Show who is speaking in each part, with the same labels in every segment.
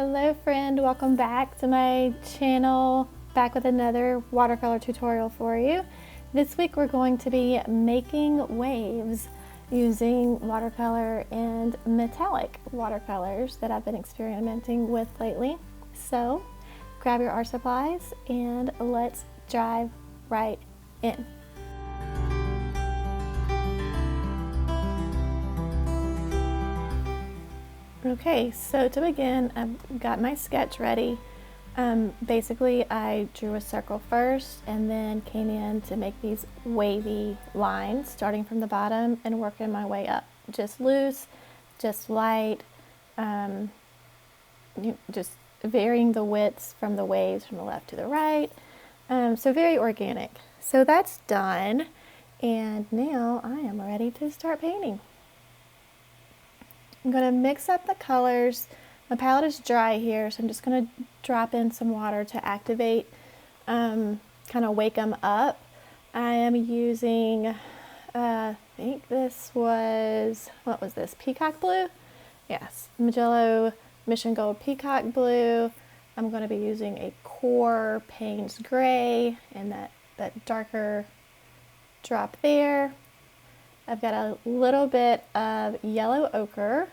Speaker 1: Hello friend, welcome back to my channel, back with another watercolor tutorial for you. This week we're going to be making waves using watercolor and metallic watercolors that I've been experimenting with lately. So grab your art supplies and let's dive right in. Okay, so to begin, I've got my sketch ready. Basically, I drew a circle first and then came in to make these wavy lines, starting from the bottom and working my way up. Just loose, just light, just varying the widths from the waves from the left to the right. So very organic. So that's done, and now I am ready to start painting. I'm going to mix up the colors. My palette is dry here, so I'm just going to drop in some water to activate, kind of wake them up. I am using, I think this was, what was this, Peacock Blue? Yes, Magello Mission Gold Peacock Blue. I'm going to be using a Core Payne's Gray and that darker drop there. I've got a little bit of yellow ochre.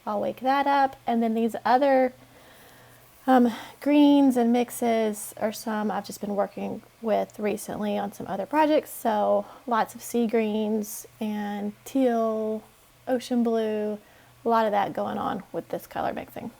Speaker 1: I'll wake that up. And then these other greens and mixes are some I've just been working with recently on some other projects. So lots of sea greens and teal, ocean blue, a lot of that going on with this color mixing.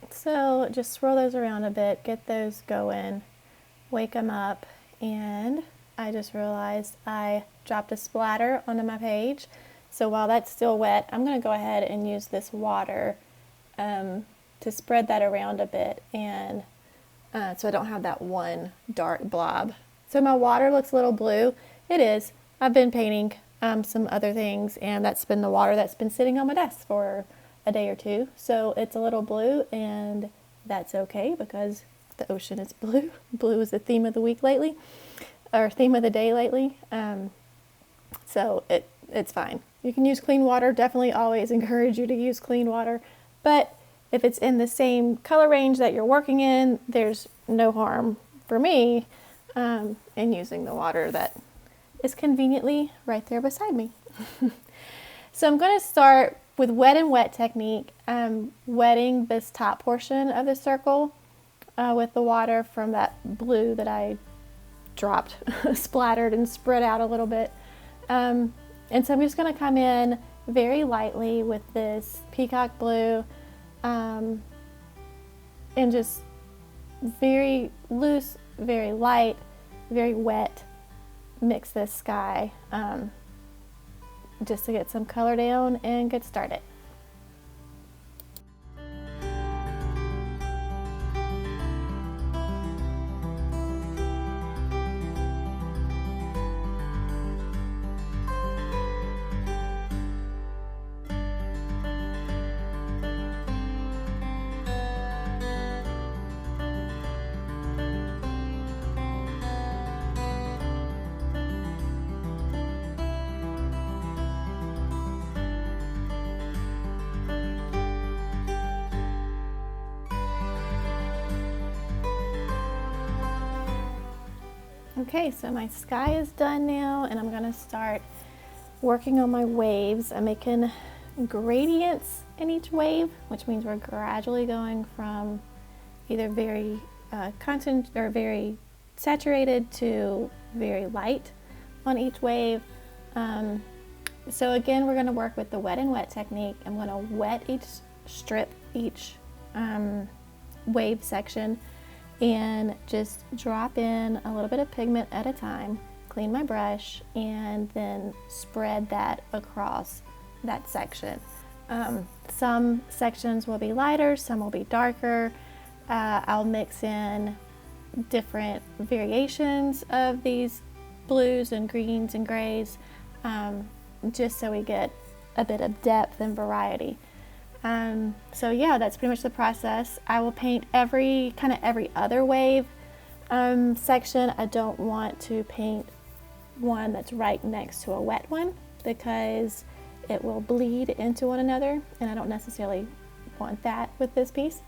Speaker 1: So just swirl those around a bit, get those going, wake them up, and I just realized I dropped a splatter onto my page. So while that's still wet, I'm going to go ahead and use this water to spread that around a bit, and so I don't have that one dark blob. So my water looks a little blue. It is. I've been painting some other things, and that's been the water that's been sitting on my desk for a day or two, so it's a little blue, and that's okay because the ocean is blue. Blue is the theme of the week lately, or theme of the day lately. So it's fine. You can use clean water. Definitely always encourage you to use clean water, but if it's in the same color range that you're working in, there's no harm for me in using the water that is conveniently right there beside me. So I'm going to start with wet and wet technique. I'm wetting this top portion of the circle with the water from that blue that I dropped, splattered and spread out a little bit. And so I'm just going to come in very lightly with this peacock blue and just very loose, very light, very wet, mix this sky. Just to get some color down and get started. Okay, so my sky is done now, and I'm going to start working on my waves. I'm making gradients in each wave, which means we're gradually going from either very constant or very saturated to very light on each wave. So again, we're going to work with the wet and wet technique. I'm going to wet each strip, each wave section, and just drop in a little bit of pigment at a time, clean my brush, and then spread that across that section. Some sections will be lighter, some will be darker. I'll mix in different variations of these blues and greens and grays, just so we get a bit of depth and variety. So yeah, that's pretty much the process. I will paint every other wave section. I don't want to paint one that's right next to a wet one because it will bleed into one another, and I don't necessarily want that with this piece.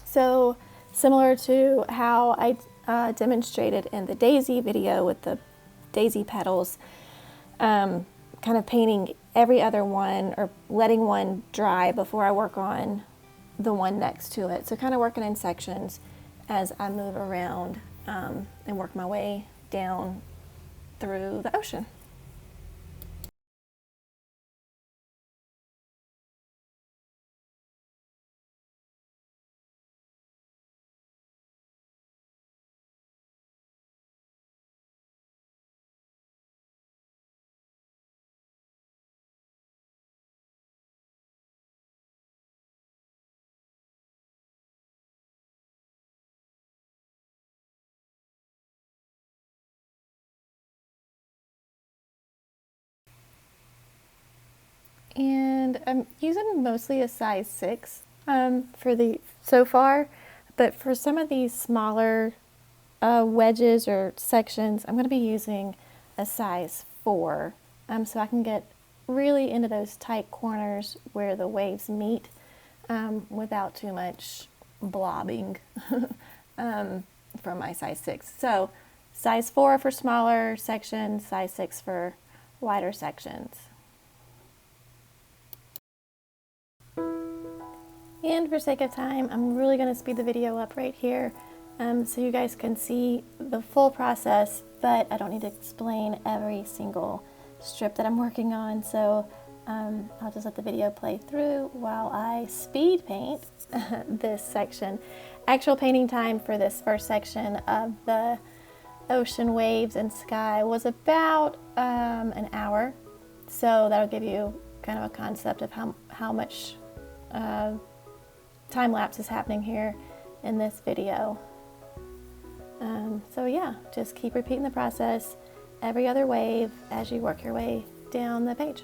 Speaker 1: So similar to how I demonstrated in the daisy video with the daisy petals, kind of painting every other one or letting one dry before I work on the one next to it. So kind of working in sections as I move around and work my way down through the ocean. And I'm using mostly a size 6 for the so far, but for some of these smaller wedges or sections, I'm going to be using a size 4 so I can get really into those tight corners where the waves meet without too much blobbing from my size 6. So size 4 for smaller sections, size 6 for wider sections. And for sake of time, I'm really going to speed the video up right here so you guys can see the full process, but I don't need to explain every single strip that I'm working on. So I'll just let the video play through while I speed paint this section. Actual painting time for this first section of the ocean waves and sky was about an hour. So that'll give you kind of a concept of how much time lapse is happening here in this video. So yeah, just keep repeating the process every other wave as you work your way down the page.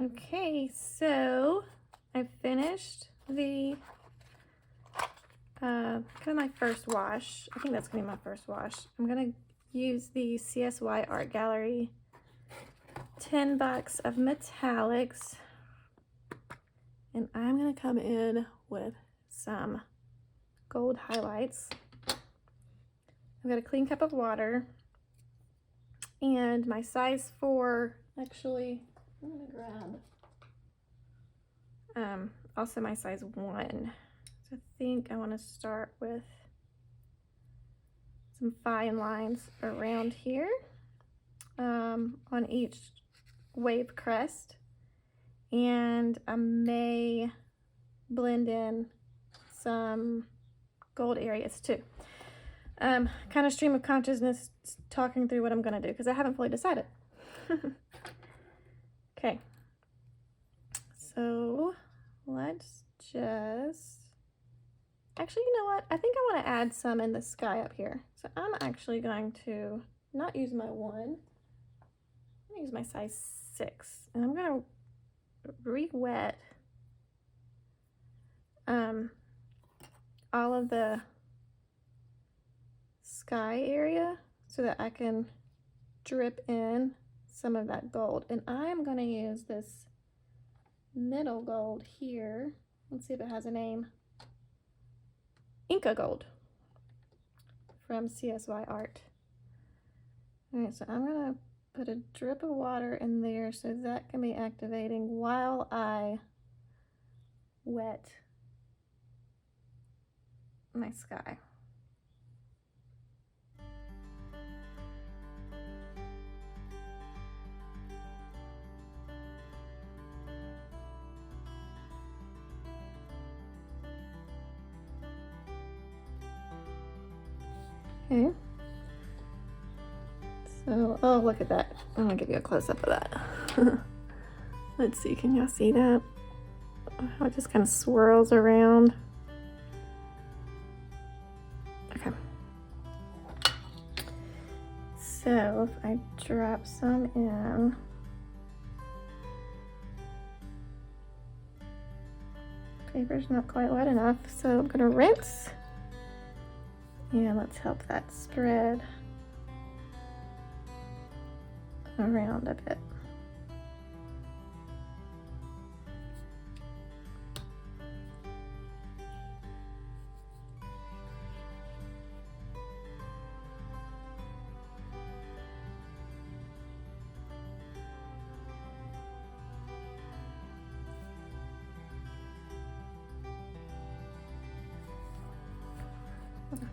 Speaker 1: Okay, so I finished the kind of my first wash. I think that's gonna be my first wash. I'm gonna use the CSY Art Gallery 10 bucks of metallics, and I'm gonna come in with some gold highlights. I've got a clean cup of water and my size 4. Actually, I'm gonna grab also my size 1. So I think I want to start with some fine lines around here on each wave crest, and I may blend in some gold areas too. Kind of stream of consciousness talking through what I'm going to do because I haven't fully decided. Okay, so let's just, actually, you know what? I think I want to add some in the sky up here. So I'm actually going to not use my 1. I'm going to use my size 6. And I'm going to re-wet all of the sky area so that I can drip in some of that gold. And I'm going to use this middle gold here. Let's see if it has a name. Inca Gold from CSY Art. All right, so I'm gonna put a drip of water in there so that can be activating while I wet my sky. Okay. So, oh, look at that. I'm gonna give you a close-up of that. Let's see, can y'all see that? How it just kind of swirls around. Okay. So, if I drop some in, paper's not quite wet enough, so I'm gonna rinse. And let's help that spread around a bit.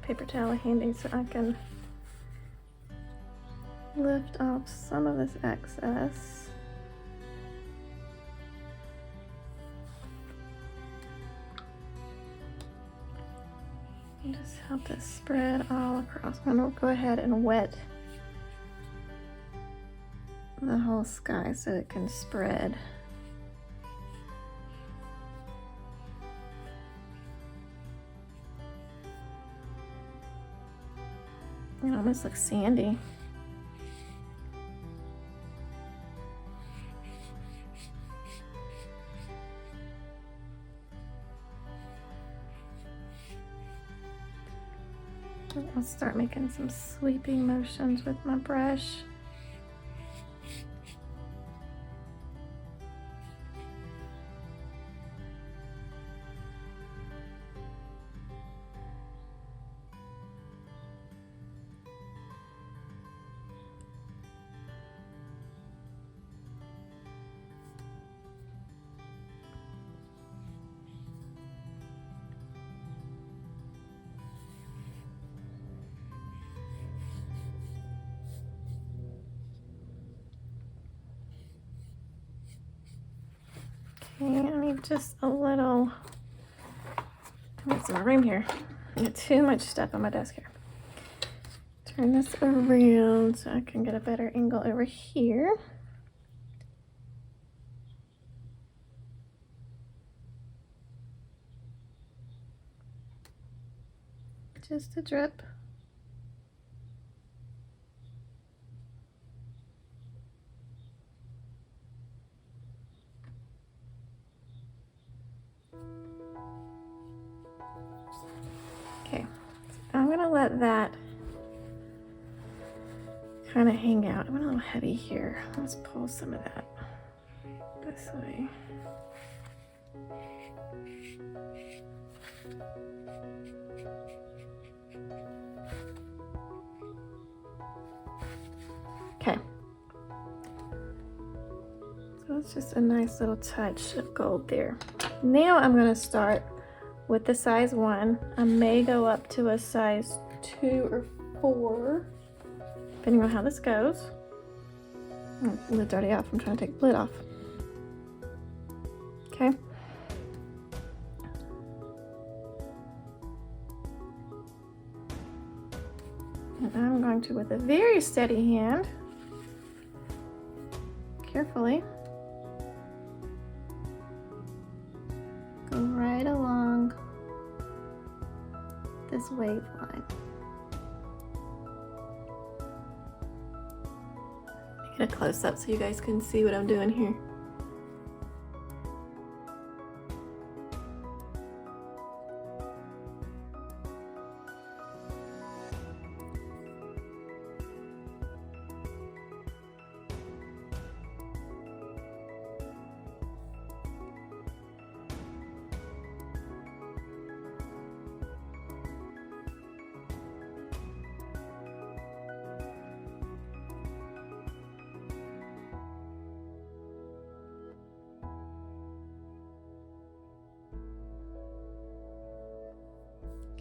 Speaker 1: Paper towel handy so I can lift off some of this excess. And just help this spread all across. I'm going to go ahead and wet the whole sky so it can spread. It almost looks sandy. I'll start making some sweeping motions with my brush. Okay, I need just a little, I need some room here. I got too much stuff on my desk here. Turn this around so I can get a better angle over here. Just a drip. let that kind of hang out. I'm a little heavy here. Let's pull some of that this way. Okay. So it's just a nice little touch of gold there. Now I'm going to start with the size 1. I may go up to a size 2 or 4, depending on how this goes. Oh, the lid's already off. I'm trying to take the lid off. Okay. And I'm going to, with a very steady hand, carefully, go right along this wave line. Get a close up so you guys can see what I'm doing here.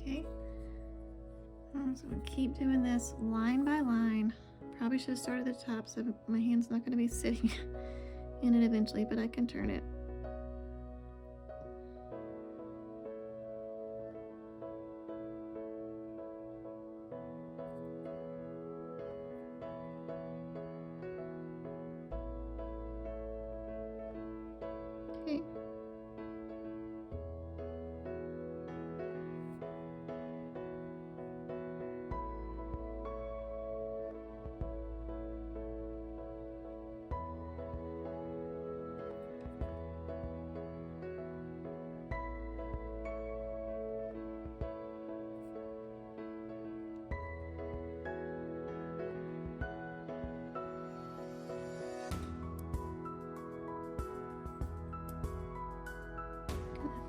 Speaker 1: Okay, I'm just going to keep doing this line by line. Probably should have started at the top so my hand's not going to be sitting in it eventually, but I can turn it. Okay.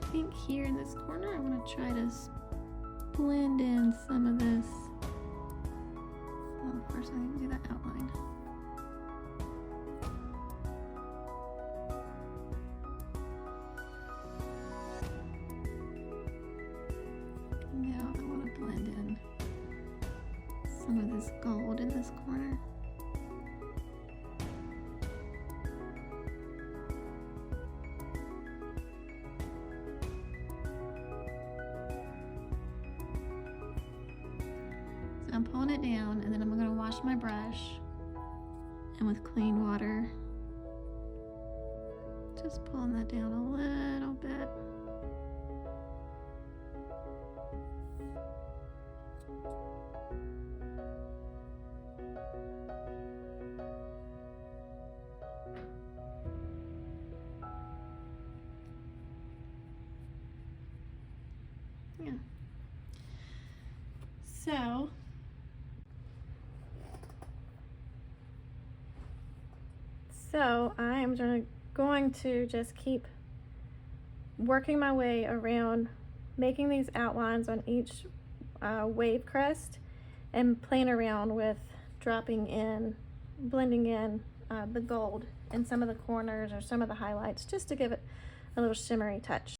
Speaker 1: I think here in this corner, I'm going to try to blend in some of this. Well, first I need to do that outline. Now I want to blend in some of this gold in this corner. I'm pulling it down, and then I'm going to wash my brush, and with clean water, just pulling that down a little bit. Yeah. So I am going to just keep working my way around, making these outlines on each wave crest, and playing around with dropping in, blending in the gold in some of the corners or some of the highlights, just to give it a little shimmery touch.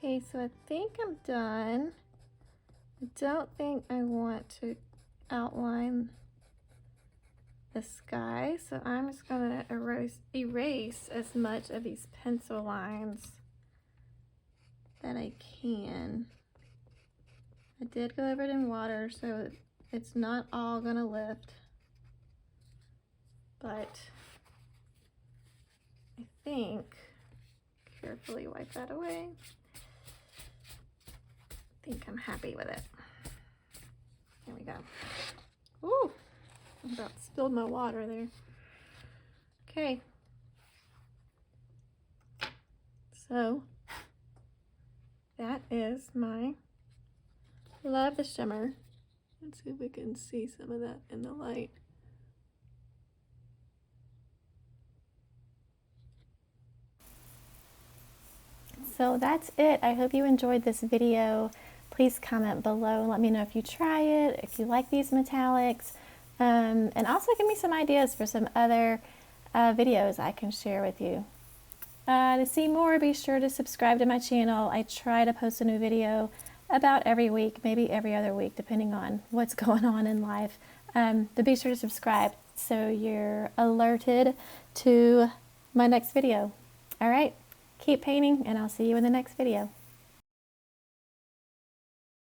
Speaker 1: Okay, so I think I'm done. I don't think I want to outline the sky, so I'm just gonna erase as much of these pencil lines that I can. I did go over it in water, so it's not all gonna lift, but I think, carefully wipe that away. I think I'm happy with it. There we go. Ooh, I about spilled my water there. Okay. So that is my, love the shimmer. Let's see if we can see some of that in the light. So that's it. I hope you enjoyed this video. Please comment below and let me know if you try it, if you like these metallics, and also give me some ideas for some other videos I can share with you. To see more, be sure to subscribe to my channel. I try to post a new video about every week, maybe every other week, depending on what's going on in life. But be sure to subscribe so you're alerted to my next video. All right, keep painting, and I'll see you in the next video.